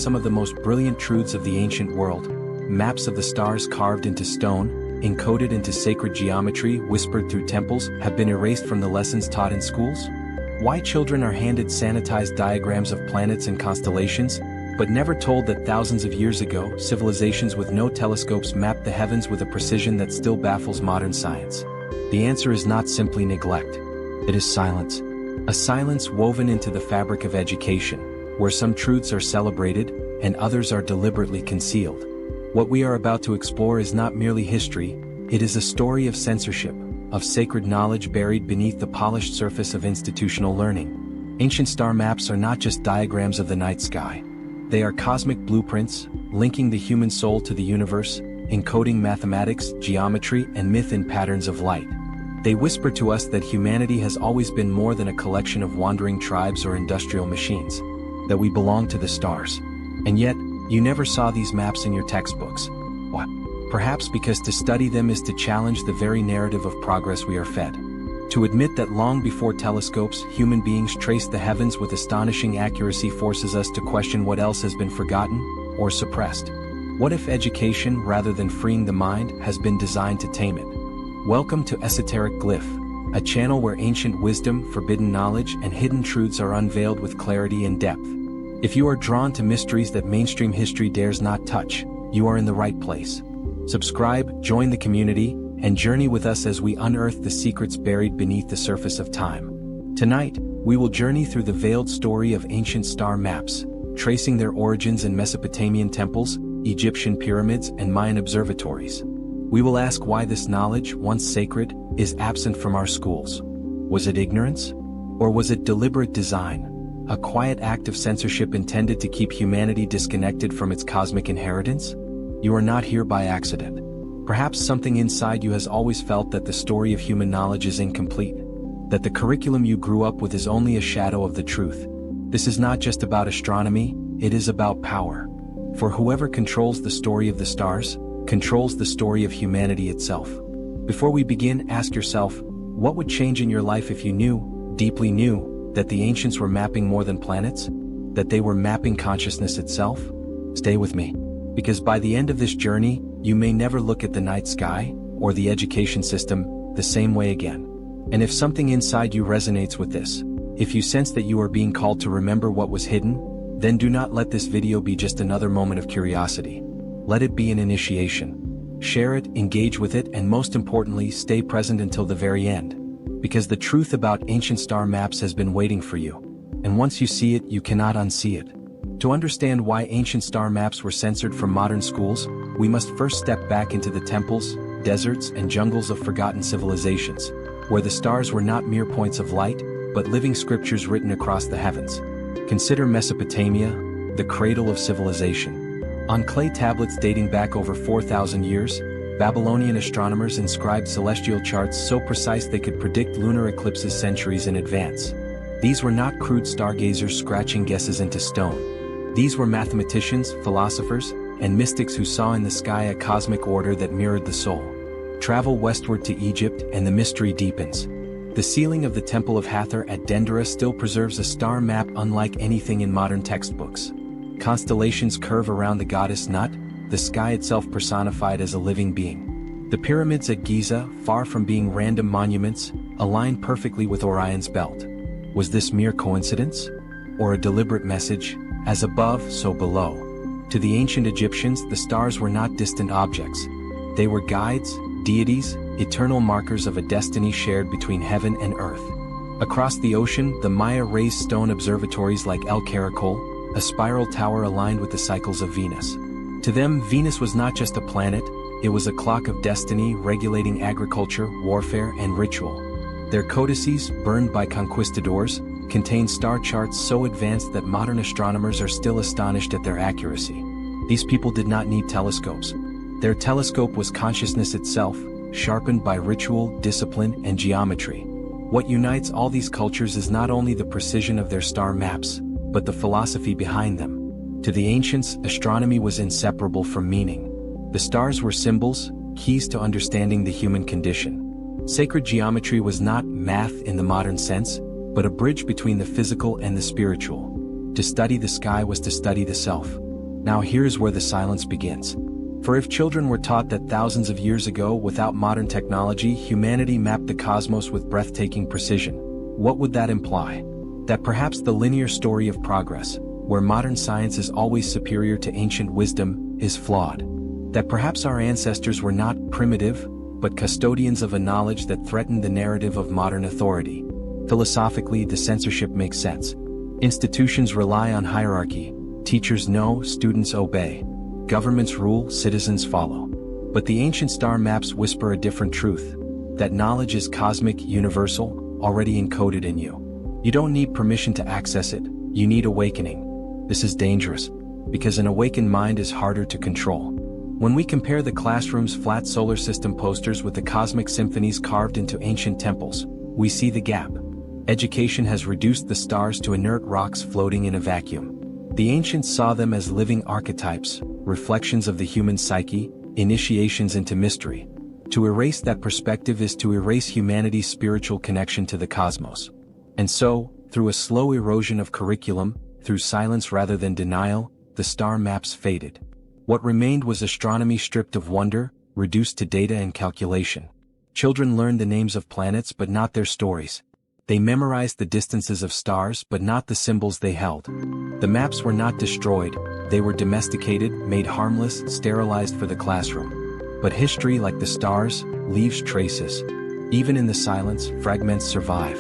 Some of the most brilliant truths of the ancient world, maps of the stars carved into stone, encoded into sacred geometry, whispered through temples, have been erased from the lessons taught in schools? Why children are handed sanitized diagrams of planets and constellations, but never told that thousands of years ago, civilizations with no telescopes mapped the heavens with a precision that still baffles modern science? The answer is not simply neglect. It is silence. A silence woven into the fabric of education, where some truths are celebrated and others are deliberately concealed. What we are about to explore is not merely history, it is a story of censorship, of sacred knowledge buried beneath the polished surface of institutional learning. Ancient star maps are not just diagrams of the night sky. They are cosmic blueprints, linking the human soul to the universe, encoding mathematics, geometry, and myth in patterns of light. They whisper to us that humanity has always been more than a collection of wandering tribes or industrial machines, that we belong to the stars. And yet, you never saw these maps in your textbooks. Why? Perhaps because to study them is to challenge the very narrative of progress we are fed. To admit that long before telescopes, human beings traced the heavens with astonishing accuracy forces us to question what else has been forgotten or suppressed. What if education, rather than freeing the mind, has been designed to tame it? Welcome to Esoteric Glyph, a channel where ancient wisdom, forbidden knowledge, and hidden truths are unveiled with clarity and depth. If you are drawn to mysteries that mainstream history dares not touch, you are in the right place. Subscribe, join the community, and journey with us as we unearth the secrets buried beneath the surface of time. Tonight, we will journey through the veiled story of ancient star maps, tracing their origins in Mesopotamian temples, Egyptian pyramids, and Mayan observatories. We will ask why this knowledge, once sacred, is absent from our schools. Was it ignorance? Or was it deliberate design? A quiet act of censorship intended to keep humanity disconnected from its cosmic inheritance? You are not here by accident. Perhaps something inside you has always felt that the story of human knowledge is incomplete, that the curriculum you grew up with is only a shadow of the truth. This is not just about astronomy, it is about power. For whoever controls the story of the stars, controls the story of humanity itself. Before we begin, ask yourself, what would change in your life if you knew, deeply knew, that the ancients were mapping more than planets? That they were mapping consciousness itself? Stay with me, because by the end of this journey, you may never look at the night sky, or the education system, the same way again. And if something inside you resonates with this, if you sense that you are being called to remember what was hidden, then do not let this video be just another moment of curiosity. Let it be an initiation. Share it, engage with it, and most importantly, stay present until the very end. Because the truth about ancient star maps has been waiting for you. And once you see it, you cannot unsee it. To understand why ancient star maps were censored from modern schools, we must first step back into the temples, deserts, and jungles of forgotten civilizations, where the stars were not mere points of light, but living scriptures written across the heavens. Consider Mesopotamia, the cradle of civilization. On clay tablets dating back over 4,000 years, Babylonian astronomers inscribed celestial charts so precise they could predict lunar eclipses centuries in advance. These were not crude stargazers scratching guesses into stone. These were mathematicians, philosophers, and mystics who saw in the sky a cosmic order that mirrored the soul. Travel westward to Egypt and the mystery deepens. The ceiling of the Temple of Hathor at Dendera still preserves a star map unlike anything in modern textbooks. Constellations curve around the goddess Nut, the sky itself personified as a living being. The pyramids at Giza, far from being random monuments, align perfectly with Orion's belt. Was this mere coincidence? Or a deliberate message, as above, so below? To the ancient Egyptians, the stars were not distant objects. They were guides, deities, eternal markers of a destiny shared between heaven and earth. Across the ocean, the Maya raised stone observatories like El Caracol, a spiral tower aligned with the cycles of Venus. To them, Venus was not just a planet, it was a clock of destiny regulating agriculture, warfare, and ritual. Their codices, burned by conquistadors, contain star charts so advanced that modern astronomers are still astonished at their accuracy. These people did not need telescopes. Their telescope was consciousness itself, sharpened by ritual, discipline, and geometry. What unites all these cultures is not only the precision of their star maps, but the philosophy behind them. To the ancients, astronomy was inseparable from meaning. The stars were symbols, keys to understanding the human condition. Sacred geometry was not math in the modern sense, but a bridge between the physical and the spiritual. To study the sky was to study the self. Now here's where the silence begins. For if children were taught that thousands of years ago, without modern technology, humanity mapped the cosmos with breathtaking precision, what would that imply? That perhaps the linear story of progress, where modern science is always superior to ancient wisdom, is flawed. That perhaps our ancestors were not primitive, but custodians of a knowledge that threatened the narrative of modern authority. Philosophically, the censorship makes sense. Institutions rely on hierarchy. Teachers know, students obey. Governments rule, citizens follow. But the ancient star maps whisper a different truth. That knowledge is cosmic, universal, already encoded in you. You don't need permission to access it, you need awakening. This is dangerous, because an awakened mind is harder to control. When we compare the classroom's flat solar system posters with the cosmic symphonies carved into ancient temples, we see the gap. Education has reduced the stars to inert rocks floating in a vacuum. The ancients saw them as living archetypes, reflections of the human psyche, initiations into mystery. To erase that perspective is to erase humanity's spiritual connection to the cosmos. And so, through a slow erosion of curriculum, through silence rather than denial, the star maps faded. What remained was astronomy stripped of wonder, reduced to data and calculation. Children learned the names of planets but not their stories. They memorized the distances of stars but not the symbols they held. The maps were not destroyed, they were domesticated, made harmless, sterilized for the classroom. But history, like the stars, leaves traces. Even in the silence, fragments survive.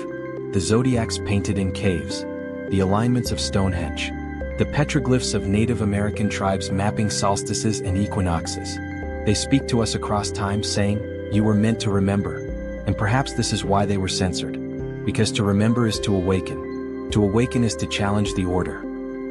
The zodiacs painted in caves. The alignments of Stonehenge. The petroglyphs of Native American tribes mapping solstices and equinoxes. They speak to us across time saying, you were meant to remember. And perhaps this is why they were censored. Because to remember is to awaken. To awaken is to challenge the order.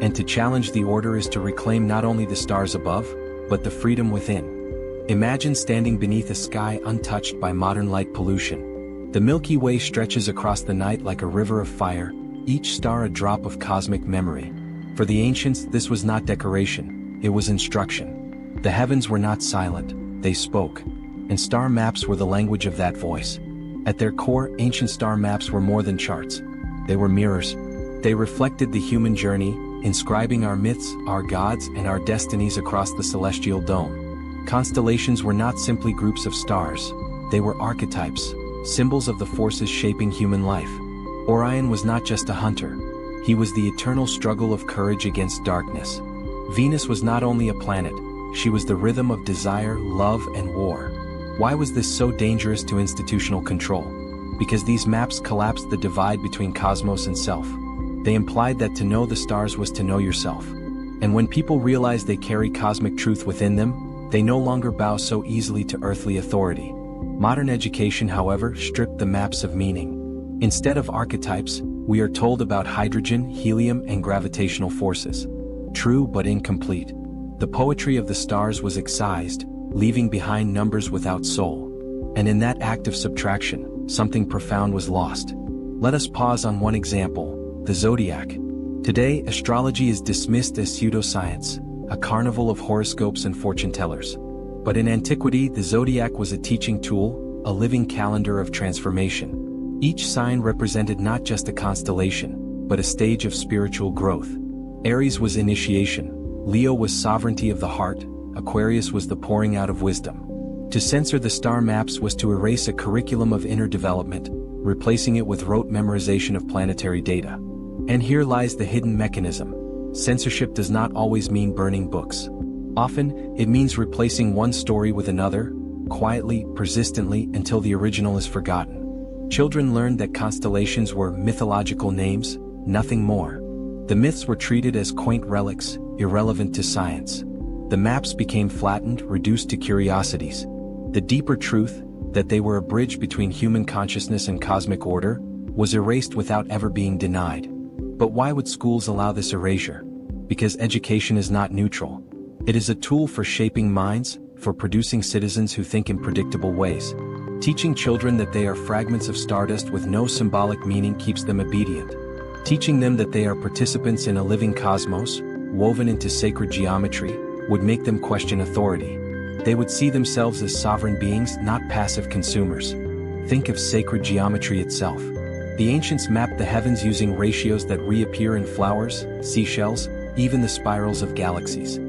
And to challenge the order is to reclaim not only the stars above, but the freedom within. Imagine standing beneath a sky untouched by modern light pollution. The Milky Way stretches across the night like a river of fire, each star a drop of cosmic memory. For the ancients, this was not decoration, it was instruction. The heavens were not silent, they spoke. And star maps were the language of that voice. At their core, ancient star maps were more than charts. They were mirrors. They reflected the human journey, inscribing our myths, our gods, and our destinies across the celestial dome. Constellations were not simply groups of stars. They were archetypes, symbols of the forces shaping human life. Orion was not just a hunter. He was the eternal struggle of courage against darkness. Venus was not only a planet, she was the rhythm of desire, love, and war. Why was this so dangerous to institutional control? Because these maps collapsed the divide between cosmos and self. They implied that to know the stars was to know yourself. And when people realize they carry cosmic truth within them, they no longer bow so easily to earthly authority. Modern education, however, stripped the maps of meaning. Instead of archetypes, we are told about hydrogen, helium, and gravitational forces. True but incomplete. The poetry of the stars was excised, leaving behind numbers without soul. And in that act of subtraction, something profound was lost. Let us pause on one example, the zodiac. Today, astrology is dismissed as pseudoscience, a carnival of horoscopes and fortune tellers. But in antiquity, the zodiac was a teaching tool, a living calendar of transformation. Each sign represented not just a constellation, but a stage of spiritual growth. Aries was initiation, Leo was sovereignty of the heart, Aquarius was the pouring out of wisdom. To censor the star maps was to erase a curriculum of inner development, replacing it with rote memorization of planetary data. And here lies the hidden mechanism. Censorship does not always mean burning books. Often, it means replacing one story with another, quietly, persistently, until the original is forgotten. Children learned that constellations were mythological names, nothing more. The myths were treated as quaint relics, irrelevant to science. The maps became flattened, reduced to curiosities. The deeper truth, that they were a bridge between human consciousness and cosmic order, was erased without ever being denied. But why would schools allow this erasure? Because education is not neutral. It is a tool for shaping minds, for producing citizens who think in predictable ways. Teaching children that they are fragments of stardust with no symbolic meaning keeps them obedient. Teaching them that they are participants in a living cosmos, woven into sacred geometry, would make them question authority. They would see themselves as sovereign beings, not passive consumers. Think of sacred geometry itself. The ancients mapped the heavens using ratios that reappear in flowers, seashells, even the spirals of galaxies.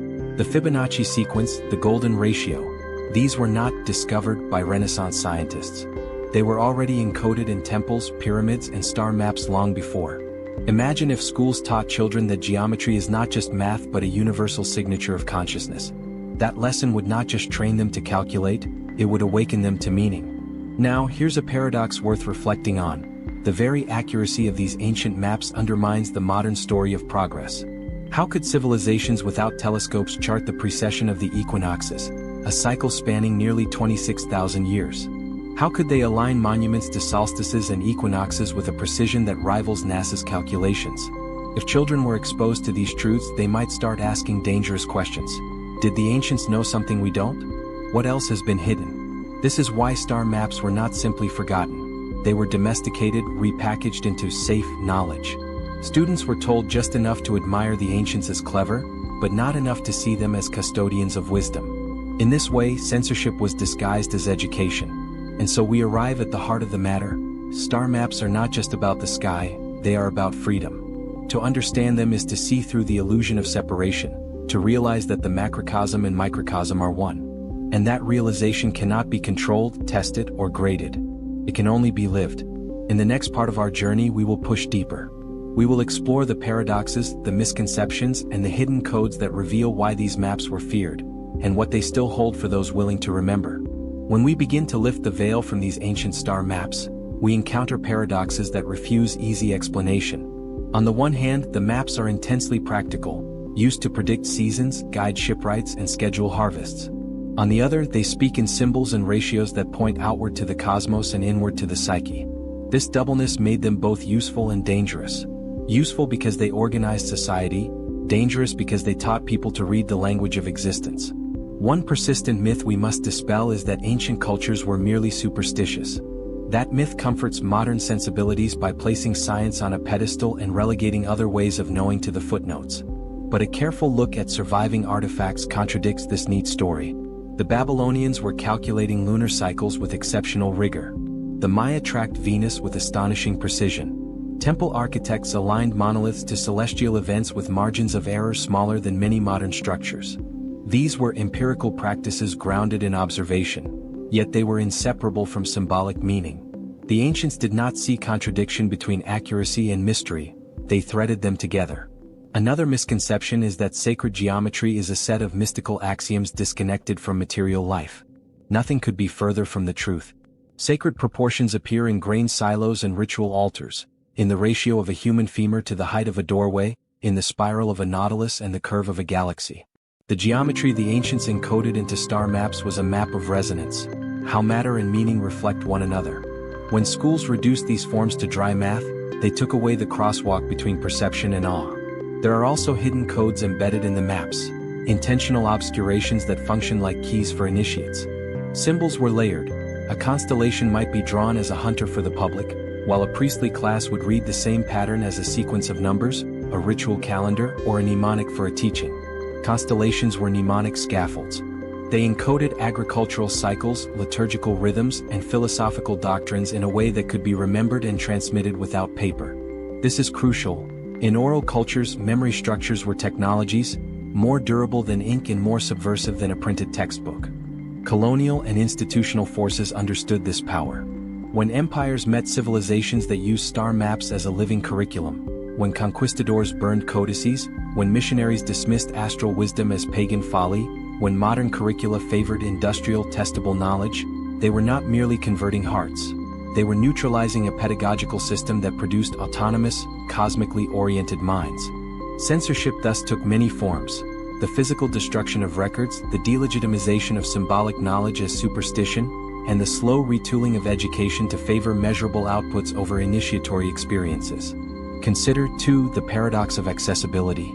The Fibonacci sequence, the golden ratio. These were not discovered by Renaissance scientists. They were already encoded in temples, pyramids, and star maps long before. Imagine if schools taught children that geometry is not just math but a universal signature of consciousness. That lesson would not just train them to calculate, it would awaken them to meaning. Now, here's a paradox worth reflecting on. The very accuracy of these ancient maps undermines the modern story of progress. How could civilizations without telescopes chart the precession of the equinoxes, a cycle spanning nearly 26,000 years? How could they align monuments to solstices and equinoxes with a precision that rivals NASA's calculations? If children were exposed to these truths, they might start asking dangerous questions. Did the ancients know something we don't? What else has been hidden? This is why star maps were not simply forgotten. They were domesticated, repackaged into safe knowledge. Students were told just enough to admire the ancients as clever, but not enough to see them as custodians of wisdom. In this way, censorship was disguised as education. And so we arrive at the heart of the matter. Star maps are not just about the sky, they are about freedom. To understand them is to see through the illusion of separation, to realize that the macrocosm and microcosm are one. And that realization cannot be controlled, tested, or graded. It can only be lived. In the next part of our journey, we will push deeper. We will explore the paradoxes, the misconceptions, and the hidden codes that reveal why these maps were feared, and what they still hold for those willing to remember. When we begin to lift the veil from these ancient star maps, we encounter paradoxes that refuse easy explanation. On the one hand, the maps are intensely practical, used to predict seasons, guide shipwrights, and schedule harvests. On the other, they speak in symbols and ratios that point outward to the cosmos and inward to the psyche. This doubleness made them both useful and dangerous. Useful because they organized society, dangerous because they taught people to read the language of existence. One persistent myth we must dispel is that ancient cultures were merely superstitious. That myth comforts modern sensibilities by placing science on a pedestal and relegating other ways of knowing to the footnotes. But a careful look at surviving artifacts contradicts this neat story. The Babylonians were calculating lunar cycles with exceptional rigor. The Maya tracked Venus with astonishing precision. Temple architects aligned monoliths to celestial events with margins of error smaller than many modern structures. These were empirical practices grounded in observation, yet they were inseparable from symbolic meaning. The ancients did not see contradiction between accuracy and mystery, they threaded them together. Another misconception is that sacred geometry is a set of mystical axioms disconnected from material life. Nothing could be further from the truth. Sacred proportions appear in grain silos and ritual altars, in the ratio of a human femur to the height of a doorway, in the spiral of a nautilus and the curve of a galaxy. The geometry the ancients encoded into star maps was a map of resonance, how matter and meaning reflect one another. When schools reduced these forms to dry math, they took away the crosswalk between perception and awe. There are also hidden codes embedded in the maps, intentional obscurations that function like keys for initiates. Symbols were layered. A constellation might be drawn as a hunter for the public, while a priestly class would read the same pattern as a sequence of numbers, a ritual calendar, or a mnemonic for a teaching. Constellations were mnemonic scaffolds. They encoded agricultural cycles, liturgical rhythms, and philosophical doctrines in a way that could be remembered and transmitted without paper. This is crucial. In oral cultures, memory structures were technologies, more durable than ink and more subversive than a printed textbook. Colonial and institutional forces understood this power. When empires met civilizations that used star maps as a living curriculum, when conquistadors burned codices, when missionaries dismissed astral wisdom as pagan folly, when modern curricula favored industrial testable knowledge, they were not merely converting hearts. They were neutralizing a pedagogical system that produced autonomous, cosmically oriented minds. Censorship thus took many forms: the physical destruction of records, the delegitimization of symbolic knowledge as superstition, and the slow retooling of education to favor measurable outputs over initiatory experiences. Consider, too, the paradox of accessibility.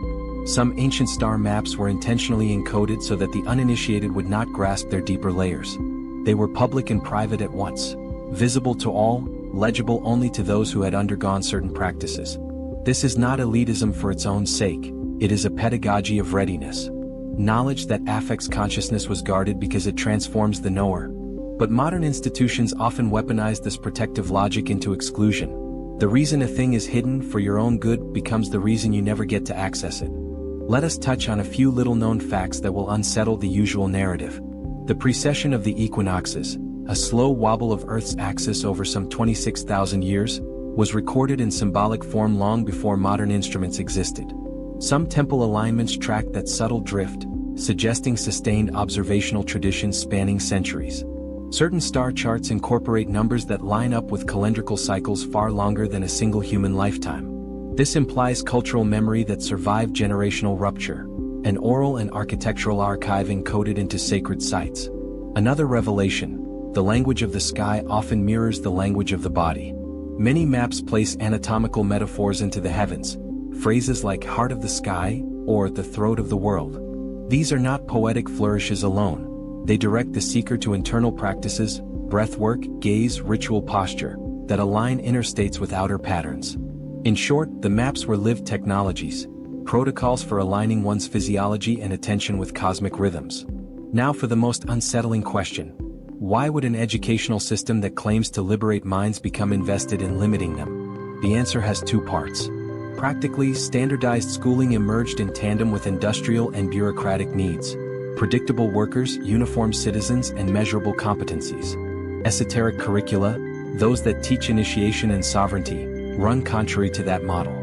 Some ancient star maps were intentionally encoded so that the uninitiated would not grasp their deeper layers. They were public and private at once, visible to all, legible only to those who had undergone certain practices. This is not elitism for its own sake, it is a pedagogy of readiness. Knowledge that affects consciousness was guarded because it transforms the knower. But modern institutions often weaponize this protective logic into exclusion. The reason a thing is hidden for your own good becomes the reason you never get to access it. Let us touch on a few little-known facts that will unsettle the usual narrative. The precession of the equinoxes, a slow wobble of Earth's axis over some 26,000 years, was recorded in symbolic form long before modern instruments existed. Some temple alignments track that subtle drift, suggesting sustained observational traditions spanning centuries. Certain star charts incorporate numbers that line up with calendrical cycles far longer than a single human lifetime. This implies cultural memory that survived generational rupture, an oral and architectural archive encoded into sacred sites. Another revelation: the language of the sky often mirrors the language of the body. Many maps place anatomical metaphors into the heavens, phrases like heart of the sky or the throat of the world. These are not poetic flourishes alone. They direct the seeker to internal practices, breathwork, gaze, ritual posture, that align inner states with outer patterns. In short, the maps were lived technologies, protocols for aligning one's physiology and attention with cosmic rhythms. Now for the most unsettling question. Why would an educational system that claims to liberate minds become invested in limiting them? The answer has two parts. Practically, standardized schooling emerged in tandem with industrial and bureaucratic needs. Predictable workers, uniform citizens, and measurable competencies. Esoteric curricula, those that teach initiation and sovereignty, run contrary to that model.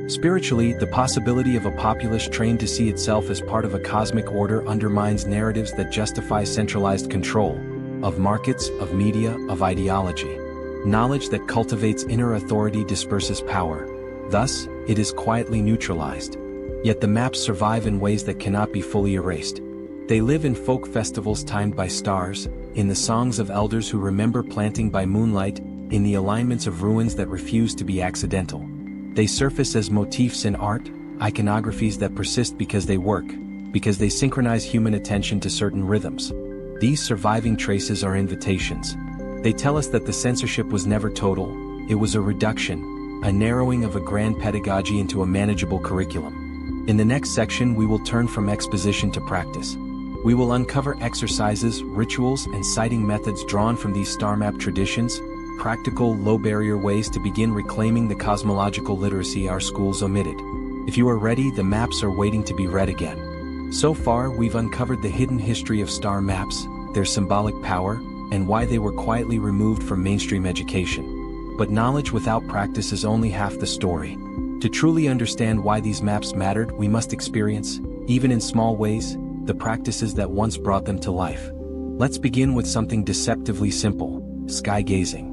Spiritually, the possibility of a populace trained to see itself as part of a cosmic order undermines narratives that justify centralized control of markets, of media, of ideology. Knowledge that cultivates inner authority disperses power. Thus, it is quietly neutralized. Yet the maps survive in ways that cannot be fully erased. They live in folk festivals timed by stars, in the songs of elders who remember planting by moonlight, in the alignments of ruins that refuse to be accidental. They surface as motifs in art, iconographies that persist because they work, because they synchronize human attention to certain rhythms. These surviving traces are invitations. They tell us that the censorship was never total, it was a reduction, a narrowing of a grand pedagogy into a manageable curriculum. In the next section, we will turn from exposition to practice. We will uncover exercises, rituals, and citing methods drawn from these star map traditions, practical, low-barrier ways to begin reclaiming the cosmological literacy our schools omitted. If you are ready, the maps are waiting to be read again. So far, we've uncovered the hidden history of star maps, their symbolic power, and why they were quietly removed from mainstream education. But knowledge without practice is only half the story. To truly understand why these maps mattered, we must experience, even in small ways, the practices that once brought them to life. Let's begin with something deceptively simple: sky gazing.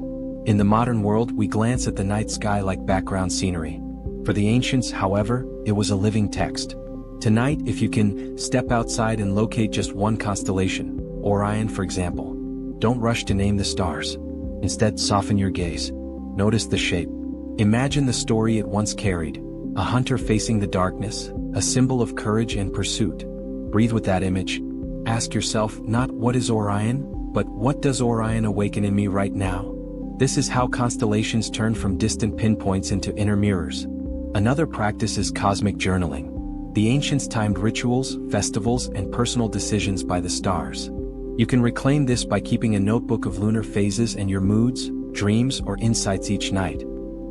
In the modern world, we glance at the night sky like background scenery. For the ancients, however, it was a living text. Tonight, if you can, step outside and locate just one constellation, Orion for example. Don't rush to name the stars. Instead, soften your gaze. Notice the shape. Imagine the story it once carried: a hunter facing the darkness, a symbol of courage and pursuit. Breathe with that image. Ask yourself not what is Orion, but what does Orion awaken in me right now? This is how constellations turn from distant pinpoints into inner mirrors. Another practice is cosmic journaling. The ancients timed rituals, festivals, and personal decisions by the stars. You can reclaim this by keeping a notebook of lunar phases and your moods, dreams, or insights each night.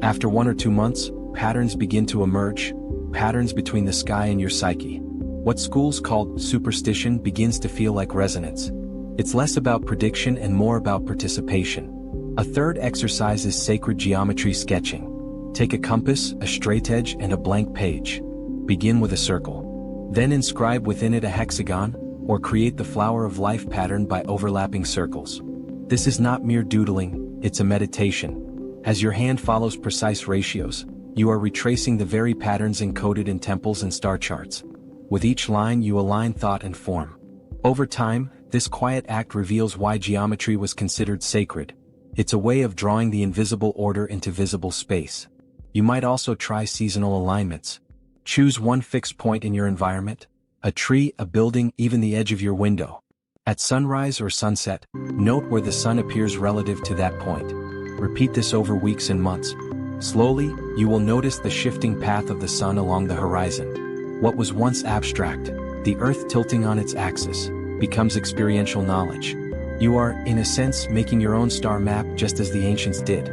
After 1 or 2 months, patterns begin to emerge, patterns between the sky and your psyche. What schools called superstition begins to feel like resonance. It's less about prediction and more about participation. A third exercise is sacred geometry sketching. Take a compass, a straightedge, and a blank page. Begin with a circle. Then inscribe within it a hexagon, or create the flower of life pattern by overlapping circles. This is not mere doodling, it's a meditation. As your hand follows precise ratios, you are retracing the very patterns encoded in temples and star charts. With each line you align thought and form. Over time, this quiet act reveals why geometry was considered sacred. It's a way of drawing the invisible order into visible space. You might also try seasonal alignments. Choose one fixed point in your environment: a tree, a building, even the edge of your window. At sunrise or sunset, note where the sun appears relative to that point. Repeat this over weeks and months. Slowly, you will notice the shifting path of the sun along the horizon. What was once abstract, the Earth tilting on its axis, becomes experiential knowledge. You are, in a sense, making your own star map just as the ancients did.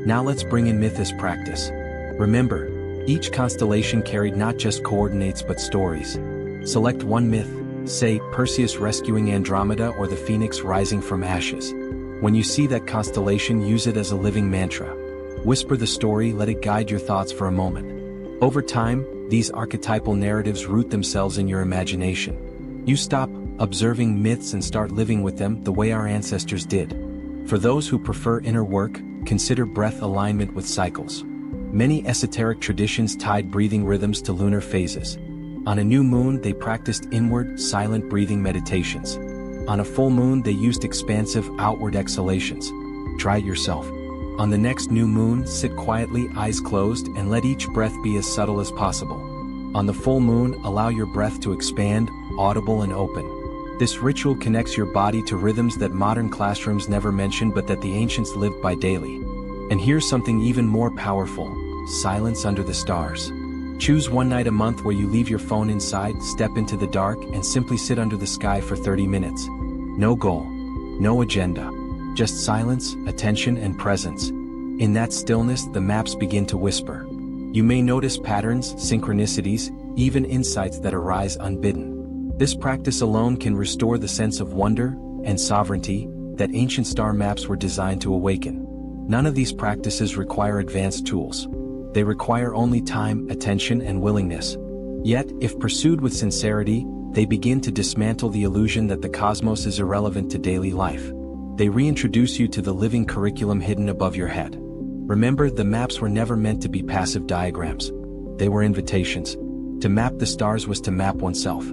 Now let's bring in myth as practice. Remember, Each constellation carried not just coordinates but stories. Select one myth, say Perseus rescuing Andromeda or the Phoenix rising from ashes. When you see that constellation, use it as a living mantra. Whisper the story, let it guide your thoughts for a moment. Over time, these archetypal narratives root themselves in your imagination. You stop observing myths and start living with them the way our ancestors did. For those who prefer inner work, consider breath alignment with cycles. Many esoteric traditions tied breathing rhythms to lunar phases. On a new moon, they practiced inward, silent breathing meditations. On a full moon, they used expansive, outward exhalations. Try it yourself. On the next new moon, sit quietly, eyes closed, and let each breath be as subtle as possible. On the full moon, allow your breath to expand, audible and open. This ritual connects your body to rhythms that modern classrooms never mentioned but that the ancients lived by daily. And here's something even more powerful: silence under the stars. Choose one night a month where you leave your phone inside, step into the dark, and simply sit under the sky for 30 minutes. No goal, no agenda, just silence, attention, and presence. In that stillness, the maps begin to whisper. You may notice patterns, synchronicities, even insights that arise unbidden. This practice alone can restore the sense of wonder and sovereignty that ancient star maps were designed to awaken. None of these practices require advanced tools. They require only time, attention, and willingness. Yet, if pursued with sincerity, they begin to dismantle the illusion that the cosmos is irrelevant to daily life. They reintroduce you to the living curriculum hidden above your head. Remember, the maps were never meant to be passive diagrams. They were invitations. To map the stars was to map oneself.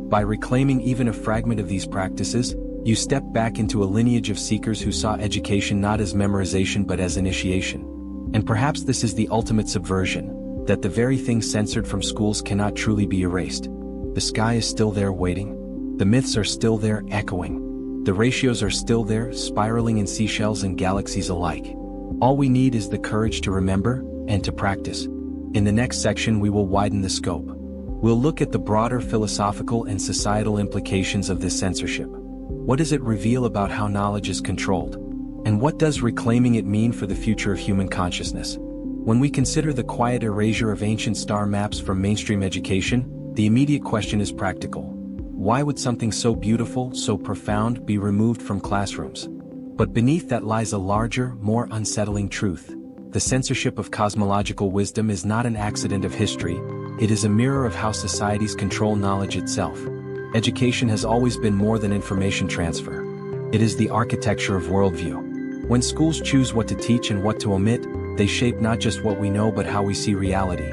By reclaiming even a fragment of these practices, you step back into a lineage of seekers who saw education not as memorization but as initiation. And perhaps this is the ultimate subversion, that the very things censored from schools cannot truly be erased. The sky is still there waiting. The myths are still there echoing. The ratios are still there, spiraling in seashells and galaxies alike. All we need is the courage to remember and to practice. In the next section, we will widen the scope. We'll look at the broader philosophical and societal implications of this censorship. What does it reveal about how knowledge is controlled? And what does reclaiming it mean for the future of human consciousness? When we consider the quiet erasure of ancient star maps from mainstream education, the immediate question is practical. Why would something so beautiful, so profound, be removed from classrooms? But beneath that lies a larger, more unsettling truth. The censorship of cosmological wisdom is not an accident of history. It is a mirror of how societies control knowledge itself. Education has always been more than information transfer. It is the architecture of worldview. When schools choose what to teach and what to omit, they shape not just what we know but how we see reality.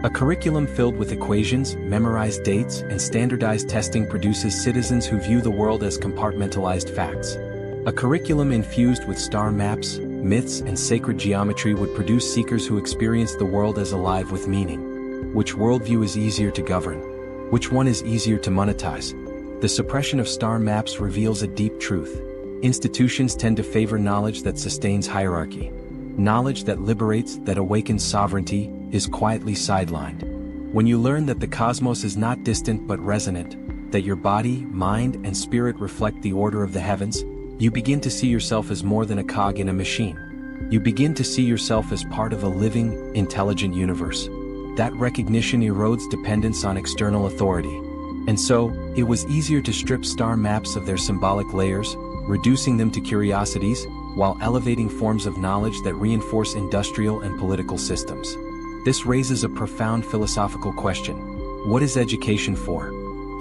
A curriculum filled with equations, memorized dates, and standardized testing produces citizens who view the world as compartmentalized facts. A curriculum infused with star maps, myths, and sacred geometry would produce seekers who experience the world as alive with meaning. Which worldview is easier to govern? Which one is easier to monetize? The suppression of star maps reveals a deep truth. Institutions tend to favor knowledge that sustains hierarchy. Knowledge that liberates, that awakens sovereignty, is quietly sidelined. When you learn that the cosmos is not distant but resonant, that your body, mind, and spirit reflect the order of the heavens, you begin to see yourself as more than a cog in a machine. You begin to see yourself as part of a living, intelligent universe. That recognition erodes dependence on external authority. And so, it was easier to strip star maps of their symbolic layers, reducing them to curiosities, while elevating forms of knowledge that reinforce industrial and political systems. This raises a profound philosophical question. What is education for?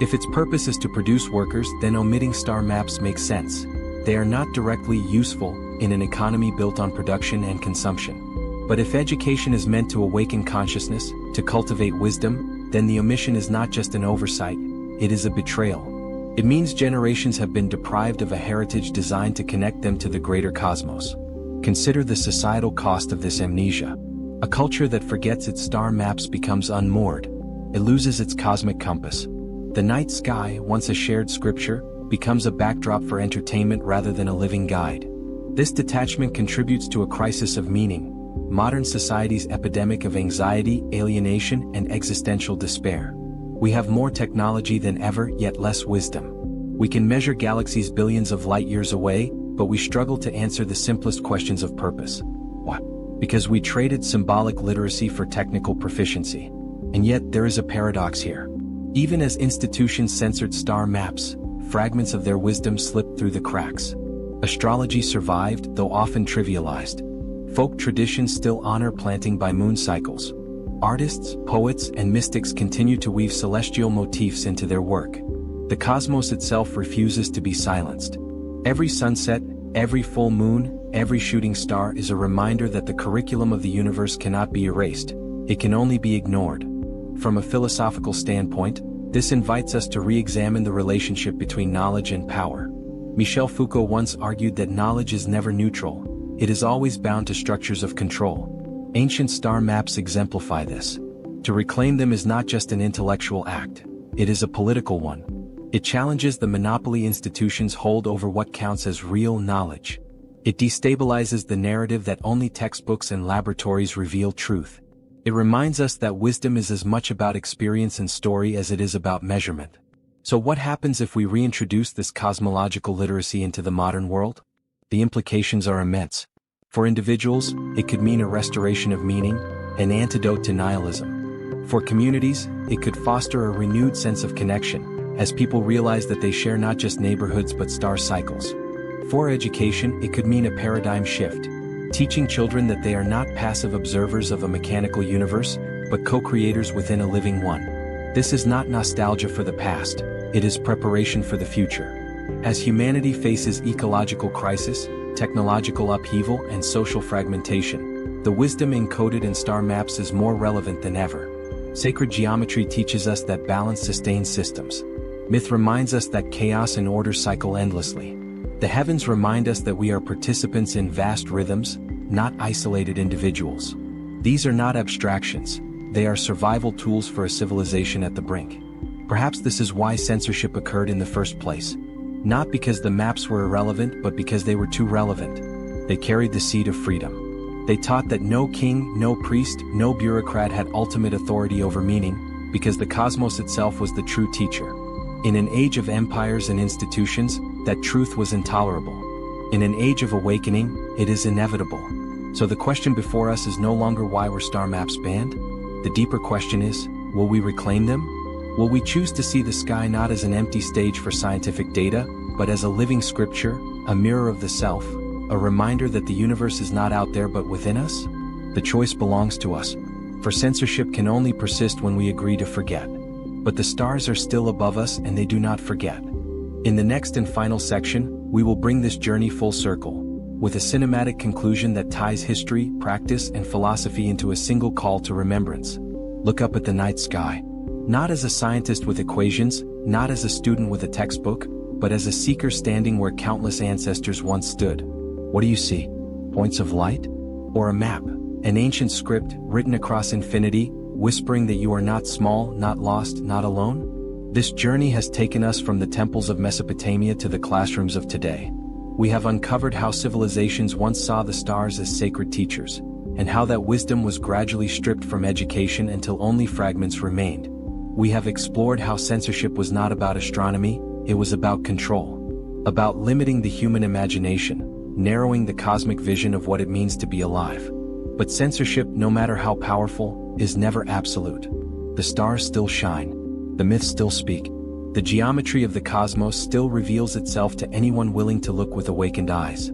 If its purpose is to produce workers, then omitting star maps makes sense. They are not directly useful in an economy built on production and consumption. But if education is meant to awaken consciousness, to cultivate wisdom, then the omission is not just an oversight, it is a betrayal. It means generations have been deprived of a heritage designed to connect them to the greater cosmos. Consider the societal cost of this amnesia. A culture that forgets its star maps becomes unmoored. It loses its cosmic compass. The night sky, once a shared scripture, becomes a backdrop for entertainment rather than a living guide. This detachment contributes to a crisis of meaning, modern society's epidemic of anxiety, alienation, and existential despair. We have more technology than ever, yet less wisdom. We can measure galaxies billions of light years away, but we struggle to answer the simplest questions of purpose. Because we traded symbolic literacy for technical proficiency. And yet there is a paradox here. Even as institutions censored star maps, fragments of their wisdom slipped through the cracks. Astrology survived, though often trivialized. Folk traditions still honor planting by moon cycles. Artists, poets, and mystics continue to weave celestial motifs into their work. The cosmos itself refuses to be silenced. Every sunset, every full moon, every shooting star is a reminder that the curriculum of the universe cannot be erased. It can only be ignored. From a philosophical standpoint, this invites us to re-examine the relationship between knowledge and power. Michel Foucault once argued that knowledge is never neutral. It is always bound to structures of control. Ancient star maps exemplify this. To reclaim them is not just an intellectual act. It is a political one. It challenges the monopoly institutions hold over what counts as real knowledge. It destabilizes the narrative that only textbooks and laboratories reveal truth. It reminds us that wisdom is as much about experience and story as it is about measurement. So what happens if we reintroduce this cosmological literacy into the modern world? The implications are immense. For individuals, it could mean a restoration of meaning, an antidote to nihilism. For communities, it could foster a renewed sense of connection, as people realize that they share not just neighborhoods but star cycles. For education, it could mean a paradigm shift, teaching children that they are not passive observers of a mechanical universe, but co-creators within a living one. This is not nostalgia for the past, it is preparation for the future. As humanity faces ecological crisis, technological upheaval, and social fragmentation, the wisdom encoded in star maps is more relevant than ever. Sacred geometry teaches us that balance sustains systems. Myth reminds us that chaos and order cycle endlessly. The heavens remind us that we are participants in vast rhythms, not isolated individuals. These are not abstractions, they are survival tools for a civilization at the brink. Perhaps this is why censorship occurred in the first place. Not because the maps were irrelevant, but because they were too relevant. They carried the seed of freedom. They taught that no king, no priest, no bureaucrat had ultimate authority over meaning, because the cosmos itself was the true teacher. In an age of empires and institutions, that truth was intolerable. In an age of awakening, it is inevitable. So the question before us is no longer why were star maps banned? The deeper question is, will we reclaim them? Will we choose to see the sky not as an empty stage for scientific data, but as a living scripture, a mirror of the self, a reminder that the universe is not out there but within us? The choice belongs to us, for censorship can only persist when we agree to forget. But the stars are still above us and they do not forget. In the next and final section, we will bring this journey full circle, with a cinematic conclusion that ties history, practice, and philosophy into a single call to remembrance. Look up at the night sky. Not as a scientist with equations, not as a student with a textbook, but as a seeker standing where countless ancestors once stood. What do you see? Points of light? Or a map? An ancient script, written across infinity, whispering that you are not small, not lost, not alone? This journey has taken us from the temples of Mesopotamia to the classrooms of today. We have uncovered how civilizations once saw the stars as sacred teachers, and how that wisdom was gradually stripped from education until only fragments remained. We have explored how censorship was not about astronomy, it was about control. About limiting the human imagination, narrowing the cosmic vision of what it means to be alive. But censorship, no matter how powerful, is never absolute. The stars still shine. The myths still speak. The geometry of the cosmos still reveals itself to anyone willing to look with awakened eyes.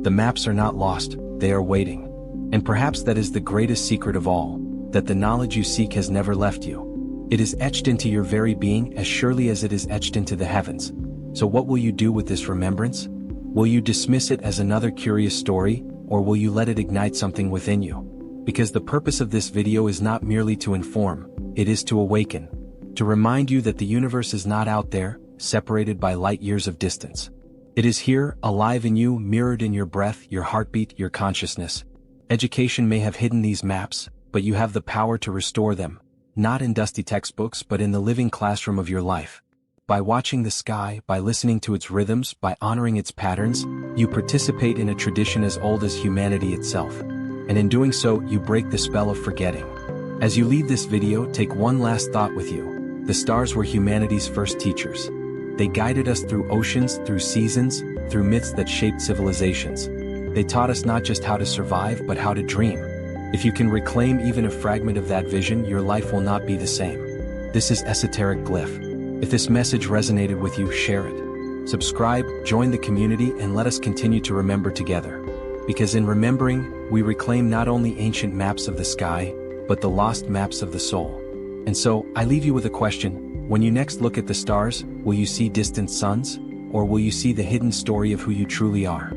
The maps are not lost, they are waiting. And perhaps that is the greatest secret of all, that the knowledge you seek has never left you. It is etched into your very being as surely as it is etched into the heavens. So what will you do with this remembrance? Will you dismiss it as another curious story, or will you let it ignite something within you? Because the purpose of this video is not merely to inform, it is to awaken. To remind you that the universe is not out there, separated by light years of distance. It is here, alive in you, mirrored in your breath, your heartbeat, your consciousness. Education may have hidden these maps, but you have the power to restore them, not in dusty textbooks but in the living classroom of your life. By watching the sky, by listening to its rhythms, by honoring its patterns, you participate in a tradition as old as humanity itself. And in doing so, you break the spell of forgetting. As you leave this video, take one last thought with you. The stars were humanity's first teachers. They guided us through oceans, through seasons, through myths that shaped civilizations. They taught us not just how to survive but how to dream. If you can reclaim even a fragment of that vision, your life will not be the same. This is Esoteric Glyph. If this message resonated with you, share it. Subscribe, join the community, and let us continue to remember together. Because in remembering, we reclaim not only ancient maps of the sky, but the lost maps of the soul. And so, I leave you with a question. When you next look at the stars, will you see distant suns? Or will you see the hidden story of who you truly are?